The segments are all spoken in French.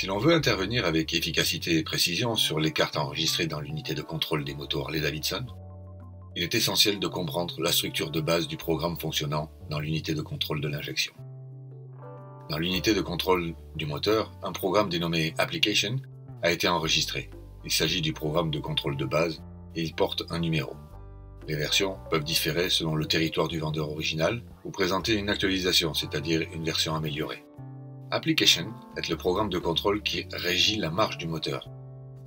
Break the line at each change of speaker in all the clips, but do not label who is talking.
Si l'on veut intervenir avec efficacité et précision sur les cartes enregistrées dans l'unité de contrôle des motos Harley-Davidson, il est essentiel de comprendre la structure de base du programme fonctionnant dans l'unité de contrôle de l'injection. Dans l'unité de contrôle du moteur, un programme dénommé Application a été enregistré. Il s'agit du programme de contrôle de base et il porte un numéro. Les versions peuvent différer selon le territoire du vendeur original ou présenter une actualisation, c'est-à-dire une version améliorée. Application est le programme de contrôle qui régit la marche du moteur.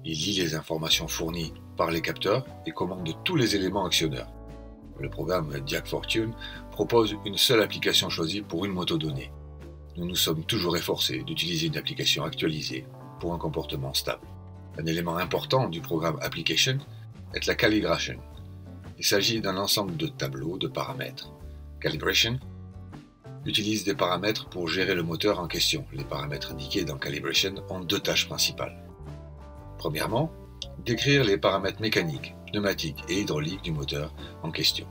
Il lit les informations fournies par les capteurs et commande tous les éléments actionneurs. Le programme Jack4Tune propose une seule application choisie pour une moto donnée. Nous nous sommes toujours efforcés d'utiliser une application actualisée pour un comportement stable. Un élément important du programme Application est la calibration. Il s'agit d'un ensemble de tableaux de paramètres. Calibration utilise des paramètres pour gérer le moteur en question. Les paramètres indiqués dans Calibration ont deux tâches principales. Premièrement, décrire les paramètres mécaniques, pneumatiques et hydrauliques du moteur en question.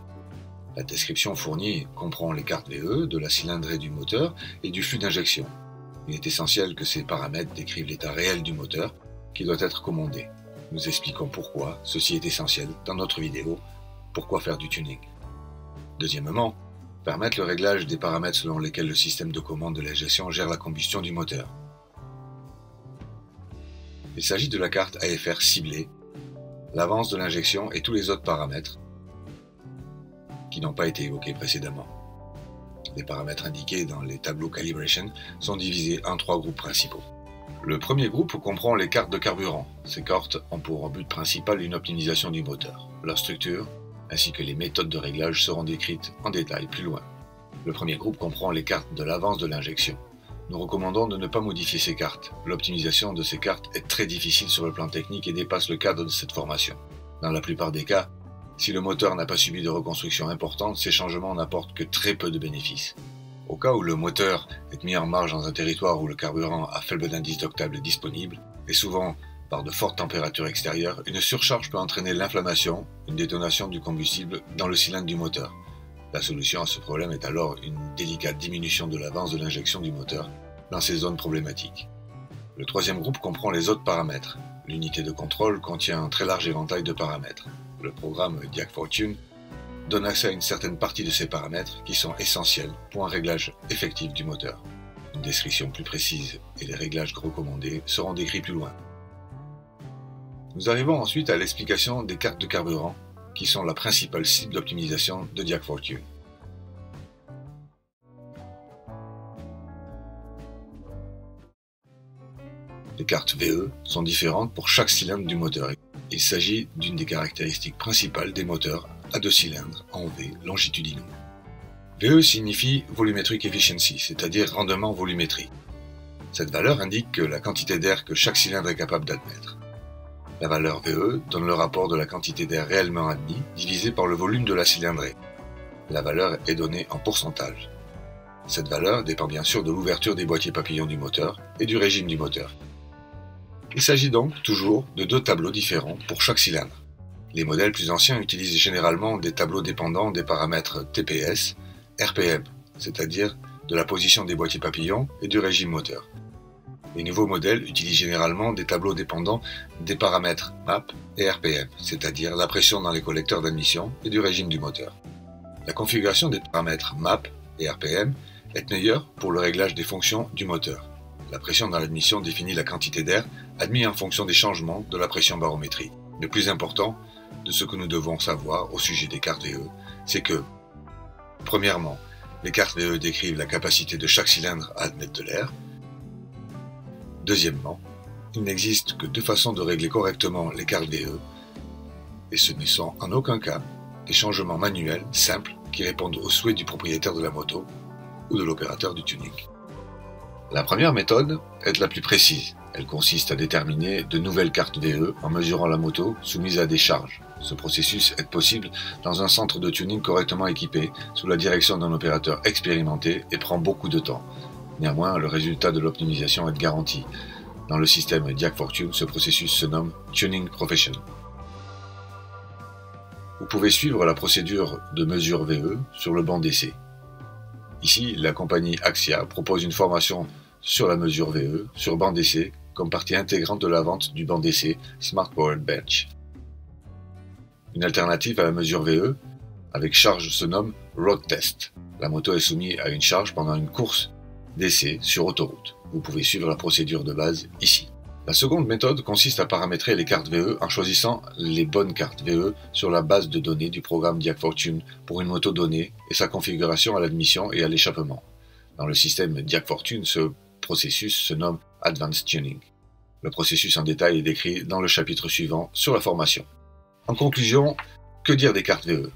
La description fournie comprend les cartes VE, de la cylindrée du moteur et du flux d'injection. Il est essentiel que ces paramètres décrivent l'état réel du moteur qui doit être commandé. Nous expliquons pourquoi ceci est essentiel dans notre vidéo « Pourquoi faire du tuning ». Deuxièmement, permettre le réglage des paramètres selon lesquels le système de commande de l'injection gère la combustion du moteur. Il s'agit de la carte AFR ciblée, l'avance de l'injection et tous les autres paramètres qui n'ont pas été évoqués précédemment. Les paramètres indiqués dans les tableaux Calibration sont divisés en trois groupes principaux. Le premier groupe comprend les cartes de carburant. Ces cartes ont pour but principal une optimisation du moteur. Leur structure, ainsi que les méthodes de réglage seront décrites en détail plus loin. Le premier groupe comprend les cartes de l'avance de l'injection. Nous recommandons de ne pas modifier ces cartes. L'optimisation de ces cartes est très difficile sur le plan technique et dépasse le cadre de cette formation. Dans la plupart des cas, si le moteur n'a pas subi de reconstruction importante, ces changements n'apportent que très peu de bénéfices. Au cas où le moteur est mis en marche dans un territoire où le carburant à faible indice d'octave est disponible, et souvent par de fortes températures extérieures, une surcharge peut entraîner l'inflammation, une détonation du combustible dans le cylindre du moteur. La solution à ce problème est alors une délicate diminution de l'avance de l'injection du moteur dans ces zones problématiques. Le troisième groupe comprend les autres paramètres. L'unité de contrôle contient un très large éventail de paramètres. Le programme Jack4Tune donne accès à une certaine partie de ces paramètres qui sont essentiels pour un réglage effectif du moteur. Une description plus précise et les réglages recommandés seront décrits plus loin. Nous arrivons ensuite à l'explication des cartes de carburant qui sont la principale cible d'optimisation de Jack4Tune. Les cartes VE sont différentes pour chaque cylindre du moteur. Il s'agit d'une des caractéristiques principales des moteurs à deux cylindres en V longitudinaux. VE signifie Volumetric Efficiency, c'est-à-dire rendement volumétrique. Cette valeur indique la quantité d'air que chaque cylindre est capable d'admettre. La valeur VE donne le rapport de la quantité d'air réellement admis divisé par le volume de la cylindrée. La valeur est donnée en pourcentage. Cette valeur dépend bien sûr de l'ouverture des boîtiers papillons du moteur et du régime du moteur. Il s'agit donc toujours de deux tableaux différents pour chaque cylindre. Les modèles plus anciens utilisent généralement des tableaux dépendants des paramètres TPS, RPM, c'est-à-dire de la position des boîtiers papillons et du régime moteur. Les nouveaux modèles utilisent généralement des tableaux dépendants des paramètres MAP et RPM, c'est-à-dire la pression dans les collecteurs d'admission et du régime du moteur. La configuration des paramètres MAP et RPM est meilleure pour le réglage des fonctions du moteur. La pression dans l'admission définit la quantité d'air admis en fonction des changements de la pression barométrique. Le plus important de ce que nous devons savoir au sujet des cartes VE, c'est que, premièrement, les cartes VE décrivent la capacité de chaque cylindre à admettre de l'air. Deuxièmement, il n'existe que deux façons de régler correctement les cartes VE, et ce ne sont en aucun cas des changements manuels simples qui répondent aux souhaits du propriétaire de la moto ou de l'opérateur du tuning. La première méthode est la plus précise. Elle consiste à déterminer de nouvelles cartes VE en mesurant la moto soumise à des charges. Ce processus est possible dans un centre de tuning correctement équipé, sous la direction d'un opérateur expérimenté et prend beaucoup de temps. Néanmoins, le résultat de l'optimisation est garanti. Dans le système Jack4Tune, ce processus se nomme Tuning Professional. Vous pouvez suivre la procédure de mesure VE sur le banc d'essai. Ici, la compagnie Axia propose une formation sur la mesure VE sur banc d'essai comme partie intégrante de la vente du banc d'essai Smart Powered Bench. Une alternative à la mesure VE avec charge se nomme Road Test. La moto est soumise à une charge pendant une course d'essai sur autoroute. Vous pouvez suivre la procédure de base ici. La seconde méthode consiste à paramétrer les cartes VE en choisissant les bonnes cartes VE sur la base de données du programme Diag Fortune pour une moto donnée et sa configuration à l'admission et à l'échappement. Dans le système Diag Fortune, ce processus se nomme Advanced Tuning. Le processus en détail est décrit dans le chapitre suivant sur la formation. En conclusion, que dire des cartes VE?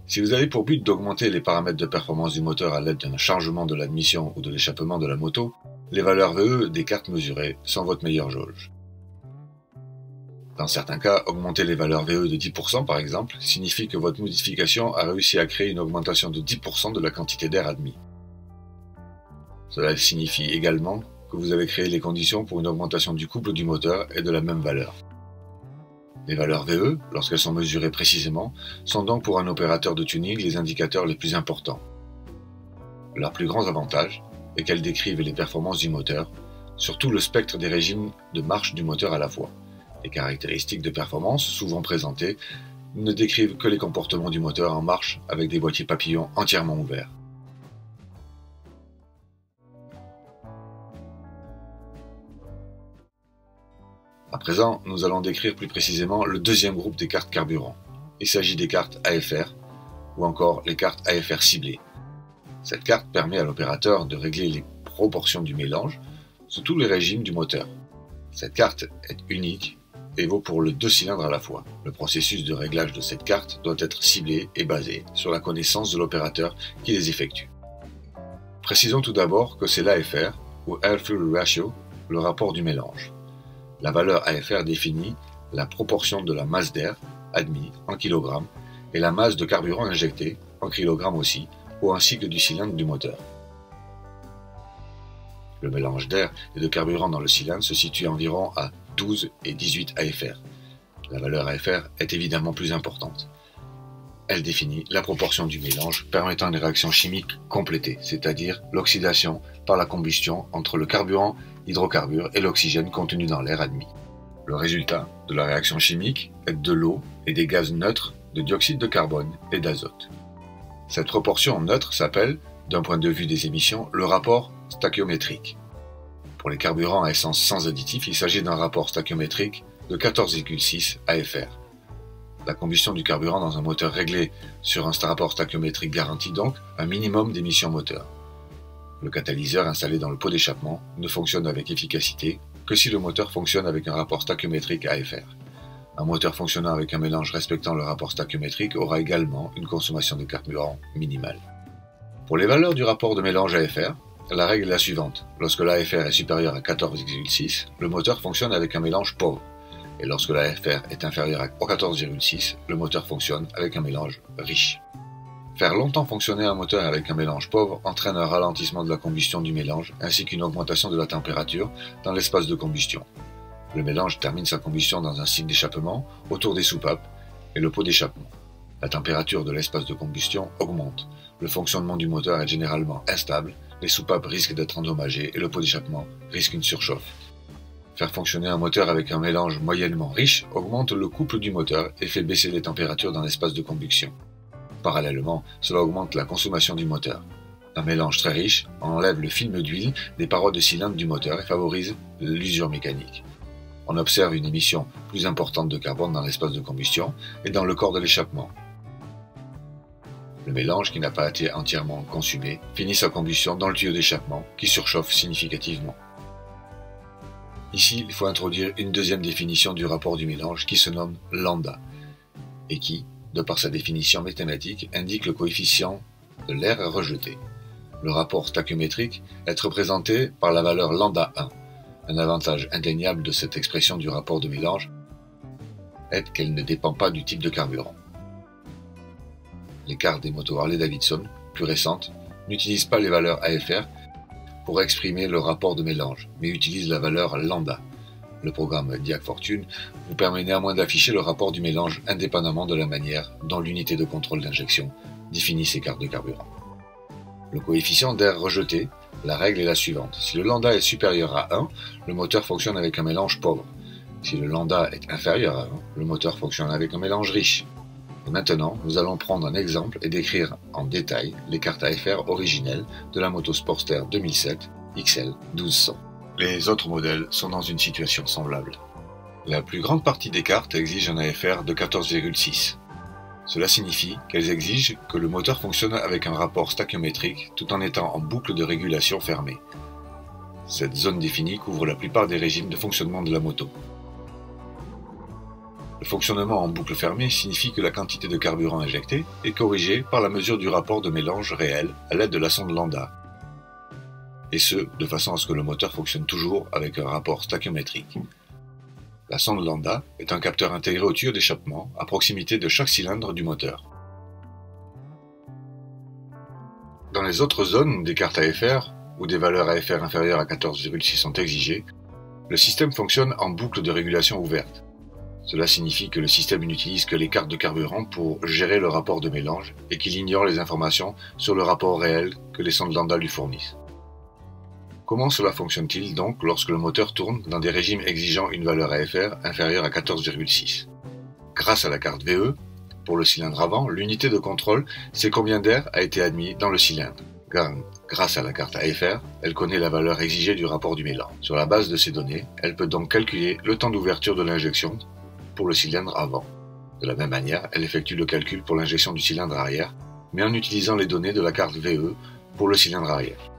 Si vous avez pour but d'augmenter les paramètres de performance du moteur à l'aide d'un chargement de l'admission ou de l'échappement de la moto, les valeurs VE des cartes mesurées sont votre meilleure jauge. Dans certains cas, augmenter les valeurs VE de 10% par exemple signifie que votre modification a réussi à créer une augmentation de 10% de la quantité d'air admis. Cela signifie également que vous avez créé les conditions pour une augmentation du couple du moteur et de la même valeur. Les valeurs VE, lorsqu'elles sont mesurées précisément, sont donc pour un opérateur de tuning les indicateurs les plus importants. Leur plus grand avantage est qu'elles décrivent les performances du moteur sur tout le spectre des régimes de marche du moteur à la fois. Les caractéristiques de performance, souvent présentées, ne décrivent que les comportements du moteur en marche avec des boîtiers papillons entièrement ouverts. À présent, nous allons décrire plus précisément le deuxième groupe des cartes carburant. Il s'agit des cartes AFR ou encore les cartes AFR ciblées. Cette carte permet à l'opérateur de régler les proportions du mélange sous tous les régimes du moteur. Cette carte est unique et vaut pour les 2 cylindres à la fois. Le processus de réglage de cette carte doit être ciblé et basé sur la connaissance de l'opérateur qui les effectue. Précisons tout d'abord que c'est l'AFR ou Air Fuel Ratio, le rapport du mélange. La valeur AFR définit la proportion de la masse d'air admise en kilogrammes et la masse de carburant injecté en kilogrammes aussi pour un cycle du cylindre du moteur. Le mélange d'air et de carburant dans le cylindre se situe environ à 12 et 18 AFR. La valeur AFR est évidemment plus importante. Elle définit la proportion du mélange permettant une réaction chimique complétée, c'est-à-dire l'oxydation par la combustion entre le carburant, l'hydrocarbure et l'oxygène contenu dans l'air admis. Le résultat de la réaction chimique est de l'eau et des gaz neutres de dioxyde de carbone et d'azote. Cette proportion neutre s'appelle, d'un point de vue des émissions, le rapport stöchiométrique. Pour les carburants à essence sans additifs, il s'agit d'un rapport stöchiométrique de 14,6 AFR. La combustion du carburant dans un moteur réglé sur un rapport stöchiométrique garantit donc un minimum d'émissions moteur. Le catalyseur installé dans le pot d'échappement ne fonctionne avec efficacité que si le moteur fonctionne avec un rapport stöchiométrique AFR. Un moteur fonctionnant avec un mélange respectant le rapport stöchiométrique aura également une consommation de carburant minimale. Pour les valeurs du rapport de mélange AFR, la règle est la suivante. Lorsque l'AFR est supérieur à 14,6, le moteur fonctionne avec un mélange pauvre. Et lorsque l'AFR est inférieur à 14,6, le moteur fonctionne avec un mélange riche. Faire longtemps fonctionner un moteur avec un mélange pauvre entraîne un ralentissement de la combustion du mélange ainsi qu'une augmentation de la température dans l'espace de combustion. Le mélange termine sa combustion dans un cycle d'échappement autour des soupapes et le pot d'échappement. La température de l'espace de combustion augmente. Le fonctionnement du moteur est généralement instable, les soupapes risquent d'être endommagées et le pot d'échappement risque une surchauffe. Faire fonctionner un moteur avec un mélange moyennement riche augmente le couple du moteur et fait baisser les températures dans l'espace de combustion. Parallèlement, cela augmente la consommation du moteur. Un mélange très riche enlève le film d'huile des parois de cylindre du moteur et favorise l'usure mécanique. On observe une émission plus importante de carbone dans l'espace de combustion et dans le corps de l'échappement. Le mélange, qui n'a pas été entièrement consumé, finit sa combustion dans le tuyau d'échappement qui surchauffe significativement. Ici, il faut introduire une deuxième définition du rapport du mélange qui se nomme lambda et qui, de par sa définition mathématique, indique le coefficient de l'air rejeté. Le rapport stöchiométrique est représenté par la valeur lambda 1. Un avantage indéniable de cette expression du rapport de mélange est qu'elle ne dépend pas du type de carburant. Les cartes des motos Harley-Davidson, plus récentes, n'utilisent pas les valeurs AFR pour exprimer le rapport de mélange, mais utilisent la valeur lambda. Le programme Diag Fortune vous permet néanmoins d'afficher le rapport du mélange indépendamment de la manière dont l'unité de contrôle d'injection définit ses cartes de carburant. Le coefficient d'air rejeté, la règle est la suivante. Si le lambda est supérieur à 1, le moteur fonctionne avec un mélange pauvre. Si le lambda est inférieur à 1, le moteur fonctionne avec un mélange riche. Et maintenant, nous allons prendre un exemple et décrire en détail les cartes AFR originelles de la moto Sportster 2007 XL 1200. Les autres modèles sont dans une situation semblable. La plus grande partie des cartes exige un AFR de 14,6. Cela signifie qu'elles exigent que le moteur fonctionne avec un rapport stöchiométrique tout en étant en boucle de régulation fermée. Cette zone définie couvre la plupart des régimes de fonctionnement de la moto. Le fonctionnement en boucle fermée signifie que la quantité de carburant injectée est corrigée par la mesure du rapport de mélange réel à l'aide de la sonde lambda. Et ce, de façon à ce que le moteur fonctionne toujours avec un rapport stöchiométrique. La sonde lambda est un capteur intégré au tuyau d'échappement à proximité de chaque cylindre du moteur. Dans les autres zones des cartes AFR, où des valeurs AFR inférieures à 14,6 sont exigées, le système fonctionne en boucle de régulation ouverte. Cela signifie que le système n'utilise que les cartes de carburant pour gérer le rapport de mélange et qu'il ignore les informations sur le rapport réel que les sondes lambda lui fournissent. Comment cela fonctionne-t-il donc lorsque le moteur tourne dans des régimes exigeant une valeur AFR inférieure à 14,6 ? Grâce à la carte VE, pour le cylindre avant, l'unité de contrôle sait combien d'air a été admis dans le cylindre. Grâce à la carte AFR, elle connaît la valeur exigée du rapport du mélange. Sur la base de ces données, elle peut donc calculer le temps d'ouverture de l'injection pour le cylindre avant. De la même manière, elle effectue le calcul pour l'injection du cylindre arrière, mais en utilisant les données de la carte VE pour le cylindre arrière.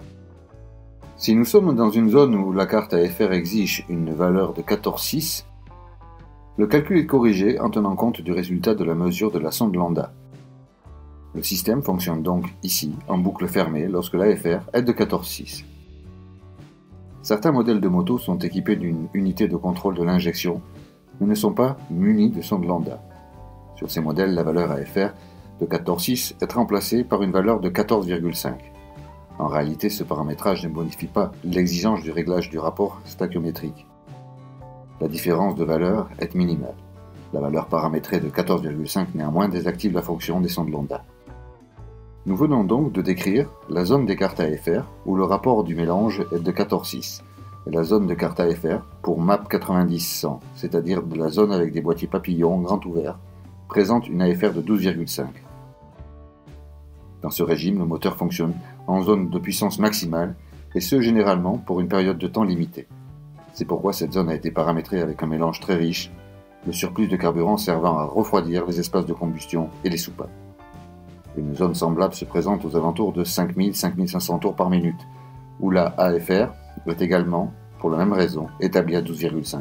Si nous sommes dans une zone où la carte AFR exige une valeur de 14,6, le calcul est corrigé en tenant compte du résultat de la mesure de la sonde lambda. Le système fonctionne donc ici en boucle fermée lorsque l'AFR est de 14,6. Certains modèles de moto sont équipés d'une unité de contrôle de l'injection, mais ne sont pas munis de sonde lambda. Sur ces modèles, la valeur AFR de 14,6 est remplacée par une valeur de 14,5. En réalité, ce paramétrage ne modifie pas l'exigence du réglage du rapport stöchiométrique. La différence de valeur est minimale. La valeur paramétrée de 14,5 néanmoins désactive la fonction des sondes lambda. Nous venons donc de décrire la zone des cartes AFR où le rapport du mélange est de 14,6 et la zone de carte AFR pour MAP 90-100, c'est-à-dire de la zone avec des boîtiers papillons grand ouverts, présente une AFR de 12,5. Dans ce régime, le moteur fonctionne en zone de puissance maximale, et ce généralement pour une période de temps limitée. C'est pourquoi cette zone a été paramétrée avec un mélange très riche, le surplus de carburant servant à refroidir les espaces de combustion et les soupapes. Une zone semblable se présente aux alentours de 5000-5500 tours par minute, où la AFR est également, pour la même raison, établie à 12,5.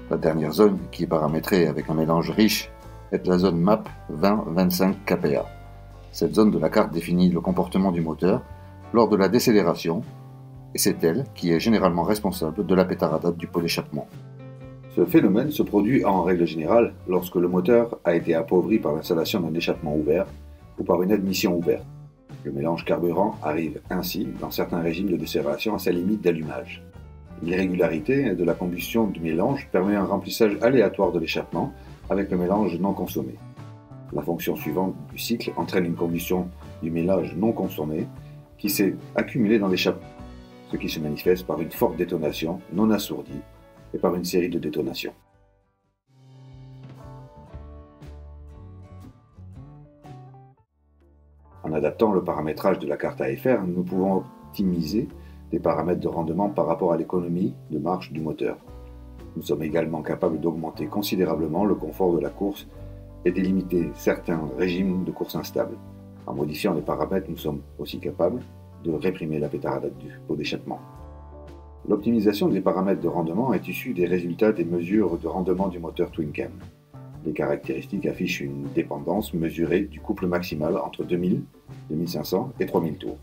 La dernière zone, qui est paramétrée avec un mélange riche, est la zone MAP 20-25 kPa. Cette zone de la carte définit le comportement du moteur lors de la décélération, et c'est elle qui est généralement responsable de la pétaradate du pot d'échappement. Ce phénomène se produit en règle générale lorsque le moteur a été appauvri par l'installation d'un échappement ouvert ou par une admission ouverte. Le mélange carburant arrive ainsi, dans certains régimes de décélération, à sa limite d'allumage. L'irrégularité de la combustion du mélange permet un remplissage aléatoire de l'échappement avec le mélange non consommé. La fonction suivante du cycle entraîne une combustion du mélange non consommé qui s'est accumulé dans l'échappement, ce qui se manifeste par une forte détonation non assourdie et par une série de détonations. En adaptant le paramétrage de la carte AFR, nous pouvons optimiser des paramètres de rendement par rapport à l'économie de marche du moteur. Nous sommes également capables d'augmenter considérablement le confort de la course et d'éliminer certains régimes de course instables. En modifiant les paramètres, nous sommes aussi capables de réprimer la pétaradate du pot d'échappement. L'optimisation des paramètres de rendement est issue des résultats des mesures de rendement du moteur TwinCam. Les caractéristiques affichent une dépendance mesurée du couple maximal entre 2000, 2500 et 3000 tours,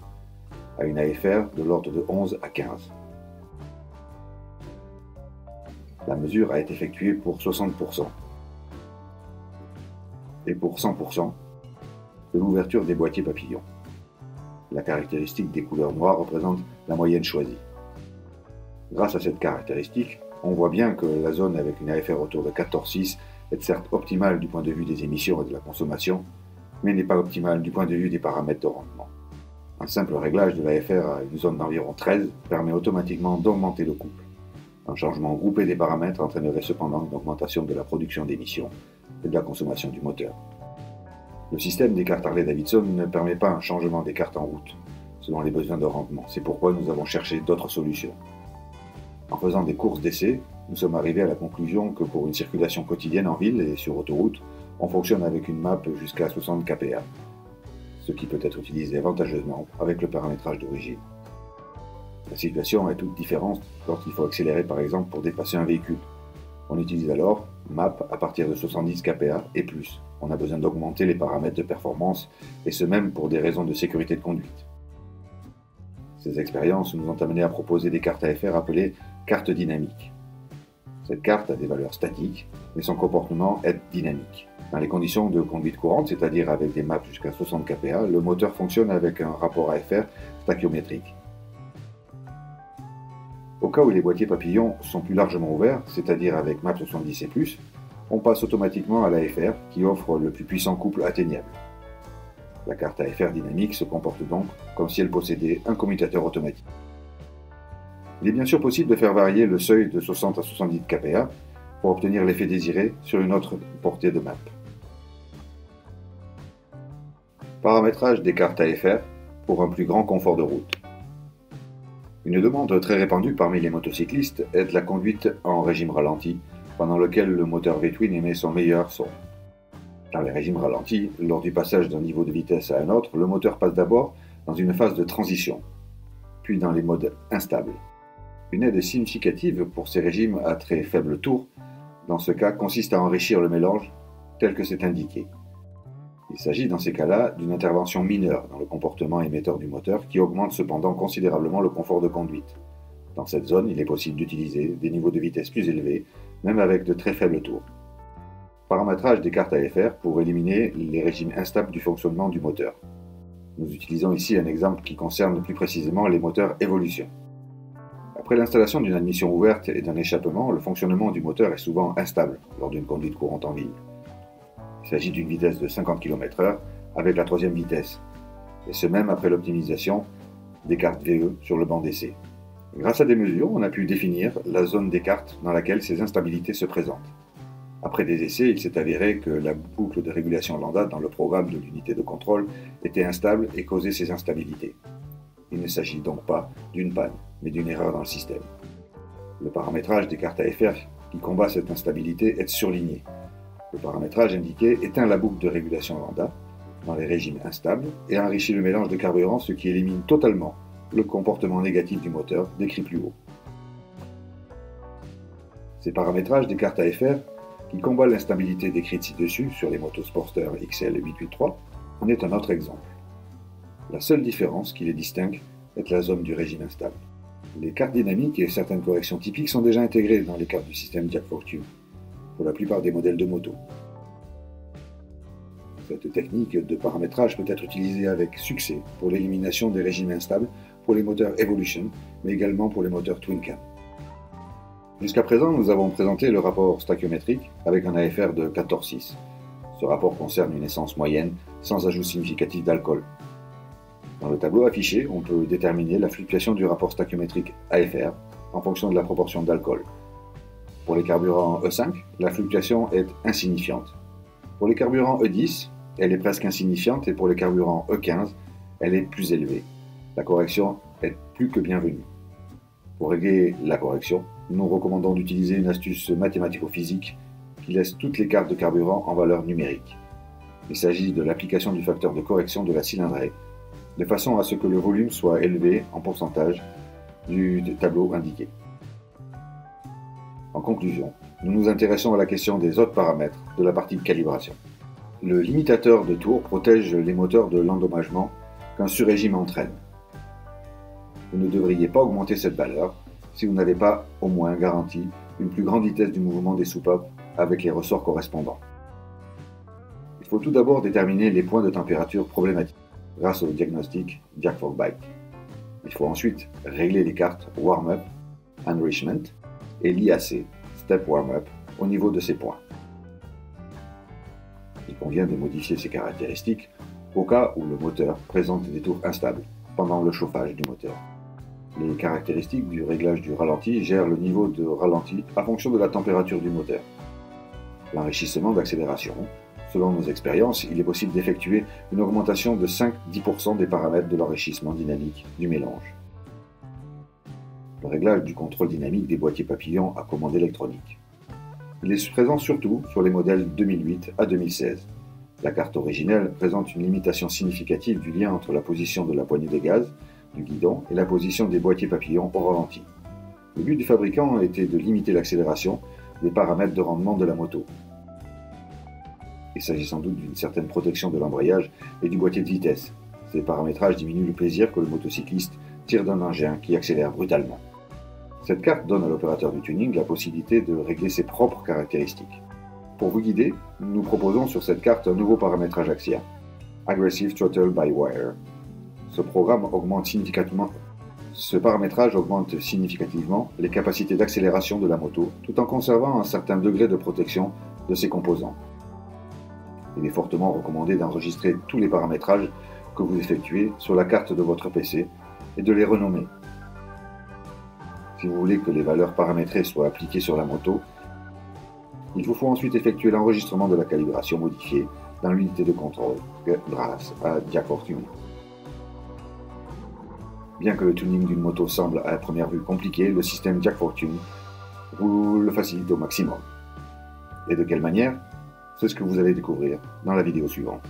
à une AFR de l'ordre de 11 à 15. La mesure a été effectuée pour 60% et pour 100% de l'ouverture des boîtiers papillons. La caractéristique des couleurs noires représente la moyenne choisie. Grâce à cette caractéristique, on voit bien que la zone avec une AFR autour de 14,6 est certes optimale du point de vue des émissions et de la consommation, mais n'est pas optimale du point de vue des paramètres de rendement. Un simple réglage de l'AFR à une zone d'environ 13 permet automatiquement d'augmenter le couple. Un changement groupé des paramètres entraînerait cependant une augmentation de la production d'émissions et de la consommation du moteur. Le système des cartes Harley-Davidson ne permet pas un changement des cartes en route, selon les besoins de rendement. C'est pourquoi nous avons cherché d'autres solutions. En faisant des courses d'essai, nous sommes arrivés à la conclusion que pour une circulation quotidienne en ville et sur autoroute, on fonctionne avec une map jusqu'à 60 kPa, ce qui peut être utilisé avantageusement avec le paramétrage d'origine. La situation est toute différente lorsqu'il faut accélérer par exemple pour dépasser un véhicule. On utilise alors MAP à partir de 70 kPa et plus. On a besoin d'augmenter les paramètres de performance, et ce même pour des raisons de sécurité de conduite. Ces expériences nous ont amené à proposer des cartes AFR appelées cartes dynamiques. Cette carte a des valeurs statiques, mais son comportement est dynamique. Dans les conditions de conduite courante, c'est-à-dire avec des maps jusqu'à 60 kPa, le moteur fonctionne avec un rapport AFR stachiométrique. Au cas où les boîtiers papillons sont plus largement ouverts, c'est-à-dire avec MAP 70 et plus, on passe automatiquement à l'AFR qui offre le plus puissant couple atteignable. La carte AFR dynamique se comporte donc comme si elle possédait un commutateur automatique. Il est bien sûr possible de faire varier le seuil de 60 à 70 kPa pour obtenir l'effet désiré sur une autre portée de MAP. Paramétrage des cartes AFR pour un plus grand confort de route. Une demande très répandue parmi les motocyclistes est la conduite en régime ralenti, pendant lequel le moteur V-twin émet son meilleur son. Dans les régimes ralentis, lors du passage d'un niveau de vitesse à un autre, le moteur passe d'abord dans une phase de transition, puis dans les modes instables. Une aide significative pour ces régimes à très faible tour, dans ce cas, consiste à enrichir le mélange tel que c'est indiqué. Il s'agit dans ces cas-là d'une intervention mineure dans le comportement émetteur du moteur qui augmente cependant considérablement le confort de conduite. Dans cette zone, il est possible d'utiliser des niveaux de vitesse plus élevés, même avec de très faibles tours. Paramétrage des cartes AFR pour éliminer les régimes instables du fonctionnement du moteur. Nous utilisons ici un exemple qui concerne plus précisément les moteurs Evolution. Après l'installation d'une admission ouverte et d'un échappement, le fonctionnement du moteur est souvent instable lors d'une conduite courante en ville. Il s'agit d'une vitesse de 50 km/h avec la troisième vitesse, et ce même après l'optimisation des cartes VE sur le banc d'essai. Grâce à des mesures, on a pu définir la zone des cartes dans laquelle ces instabilités se présentent. Après des essais, il s'est avéré que la boucle de régulation lambda dans le programme de l'unité de contrôle était instable et causait ces instabilités. Il ne s'agit donc pas d'une panne, mais d'une erreur dans le système. Le paramétrage des cartes AFR qui combat cette instabilité est surligné. Le paramétrage indiqué éteint la boucle de régulation lambda dans les régimes instables et enrichit le mélange de carburant, ce qui élimine totalement le comportement négatif du moteur décrit plus haut. Ces paramétrages des cartes AFR qui combat l'instabilité décrite ci-dessus sur les motos Sportster XL 883 en est un autre exemple. La seule différence qui les distingue est la zone du régime instable. Les cartes dynamiques et certaines corrections typiques sont déjà intégrées dans les cartes du système Jack Fortune, pour la plupart des modèles de moto. Cette technique de paramétrage peut être utilisée avec succès pour l'élimination des régimes instables pour les moteurs Evolution, mais également pour les moteurs Twin Cam. Jusqu'à présent, nous avons présenté le rapport stachiométrique avec un AFR de 14,6. Ce rapport concerne une essence moyenne sans ajout significatif d'alcool. Dans le tableau affiché, on peut déterminer la fluctuation du rapport stachiométrique AFR en fonction de la proportion d'alcool. Pour les carburants E5, la fluctuation est insignifiante. Pour les carburants E10, elle est presque insignifiante et pour les carburants E15, elle est plus élevée. La correction est plus que bienvenue. Pour régler la correction, nous recommandons d'utiliser une astuce mathématico-physique qui laisse toutes les cartes de carburant en valeur numérique. Il s'agit de l'application du facteur de correction de la cylindrée, de façon à ce que le volume soit élevé en pourcentage du tableau indiqué. En conclusion, nous nous intéressons à la question des autres paramètres de la partie de calibration. Le limitateur de tours protège les moteurs de l'endommagement qu'un surrégime entraîne. Vous ne devriez pas augmenter cette valeur si vous n'avez pas au moins garanti une plus grande vitesse du mouvement des soupapes avec les ressorts correspondants. Il faut tout d'abord déterminer les points de température problématiques grâce au diagnostic Jack4Bike. Il faut ensuite régler les cartes Warm-up, Enrichment et l'IAC, Step Warm-up, au niveau de ces points. Il convient de modifier ces caractéristiques au cas où le moteur présente des tours instables, pendant le chauffage du moteur. Les caractéristiques du réglage du ralenti gèrent le niveau de ralenti en fonction de la température du moteur. L'enrichissement d'accélération. Selon nos expériences, il est possible d'effectuer une augmentation de 5-10% des paramètres de l'enrichissement dynamique du mélange. Le réglage du contrôle dynamique des boîtiers papillons à commande électronique. Il est présent surtout sur les modèles 2008 à 2016. La carte originelle présente une limitation significative du lien entre la position de la poignée de gaz, du guidon et la position des boîtiers papillons au ralenti. Le but du fabricant était de limiter l'accélération des paramètres de rendement de la moto. Il s'agit sans doute d'une certaine protection de l'embrayage et du boîtier de vitesse. Ces paramétrages diminuent le plaisir que le motocycliste tire d'un engin qui accélère brutalement. Cette carte donne à l'opérateur du tuning la possibilité de régler ses propres caractéristiques. Pour vous guider, nous proposons sur cette carte un nouveau paramétrage axial, Aggressive Throttle by Wire. Ce paramétrage augmente significativement les capacités d'accélération de la moto tout en conservant un certain degré de protection de ses composants. Il est fortement recommandé d'enregistrer tous les paramétrages que vous effectuez sur la carte de votre PC et de les renommer. Si vous voulez que les valeurs paramétrées soient appliquées sur la moto, il vous faut ensuite effectuer l'enregistrement de la calibration modifiée dans l'unité de contrôle grâce à JackFortune. Bien que le tuning d'une moto semble à première vue compliqué, le système JackFortune vous le facilite au maximum. Et de quelle manière? C'est ce que vous allez découvrir dans la vidéo suivante.